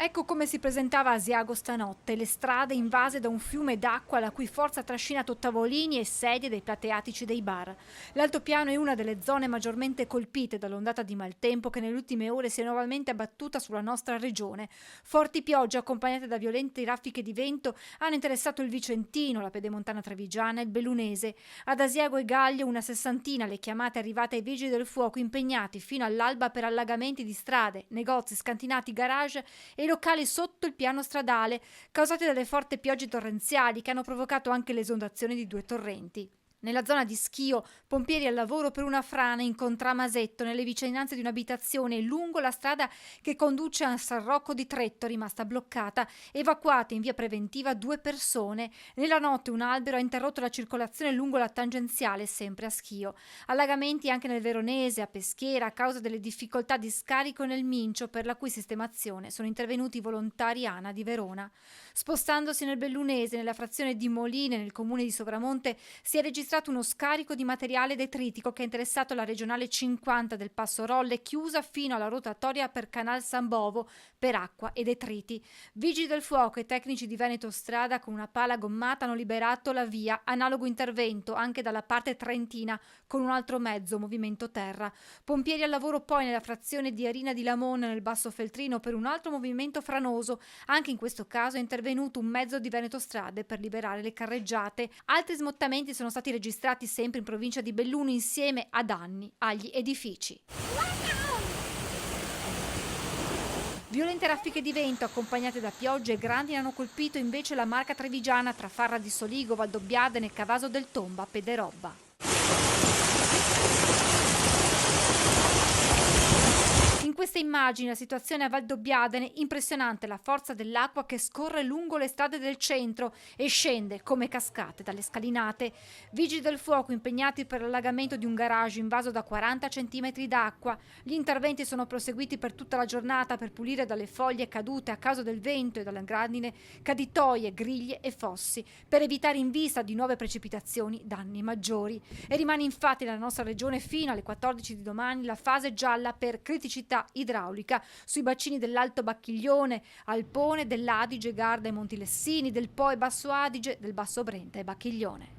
Ecco come si presentava Asiago stanotte, le strade invase da un fiume d'acqua la cui forza ha trascinato tavolini e sedie dei plateatici dei bar. L'altopiano è una delle zone maggiormente colpite dall'ondata di maltempo che nelle ultime ore si è nuovamente abbattuta sulla nostra regione. Forti piogge accompagnate da violenti raffiche di vento hanno interessato il Vicentino, la Pedemontana Trevigiana e il Bellunese. Ad Asiago e Gaglio una sessantina le chiamate arrivate ai vigili del fuoco impegnati fino all'alba per allagamenti di strade, negozi, scantinati, garage e locali sotto il piano stradale, causati dalle forti piogge torrenziali che hanno provocato anche l'esondazione di 2 torrenti. Nella zona di Schio, pompieri al lavoro per una frana in Contramasetto, nelle vicinanze di un'abitazione lungo la strada che conduce a San Rocco di Tretto, rimasta bloccata, evacuate in via preventiva 2 persone. Nella notte un albero ha interrotto la circolazione lungo la tangenziale, sempre a Schio. Allagamenti anche nel Veronese, a Peschiera, a causa delle difficoltà di scarico nel Mincio, per la cui sistemazione sono intervenuti i volontari ANA di Verona. Spostandosi nel Bellunese, nella frazione di Moline, nel comune di Sovramonte, si è registrato uno scarico di materiale detritico che ha interessato la regionale 50 del Passo Rolle, chiusa fino alla rotatoria per Canal San Bovo per acqua e detriti. Vigili del fuoco e tecnici di Veneto Strada con una pala gommata hanno liberato la via. Analogo intervento anche dalla parte trentina con un altro mezzo, movimento terra. Pompieri al lavoro poi nella frazione di Arina di Lamone nel Basso Feltrino per un altro movimento franoso. Anche in questo caso è intervenuto un mezzo di Veneto Strade per liberare le carreggiate. Altri smottamenti sono stati registrati sempre in provincia di Belluno insieme a danni agli edifici. Violente raffiche di vento accompagnate da piogge e grandini hanno colpito invece la Marca Trevigiana tra Farra di Soligo, Valdobbiadene e Cavaso del Tomba, Pederobba. In queste immagini la situazione a Valdobbiadene, impressionante la forza dell'acqua che scorre lungo le strade del centro e scende come cascate dalle scalinate. Vigili del fuoco impegnati per l'allagamento di un garage invaso da 40 cm d'acqua. Gli interventi sono proseguiti per tutta la giornata per pulire dalle foglie cadute a causa del vento e dalla grandine caditoie, griglie e fossi, per evitare in vista di nuove precipitazioni danni maggiori. E rimane infatti nella nostra regione fino alle 14 di domani la fase gialla per criticità idraulica sui bacini dell'Alto Bacchiglione, Alpone, dell'Adige, Garda e Montilessini, del Po e Basso Adige, del Basso Brenta e Bacchiglione.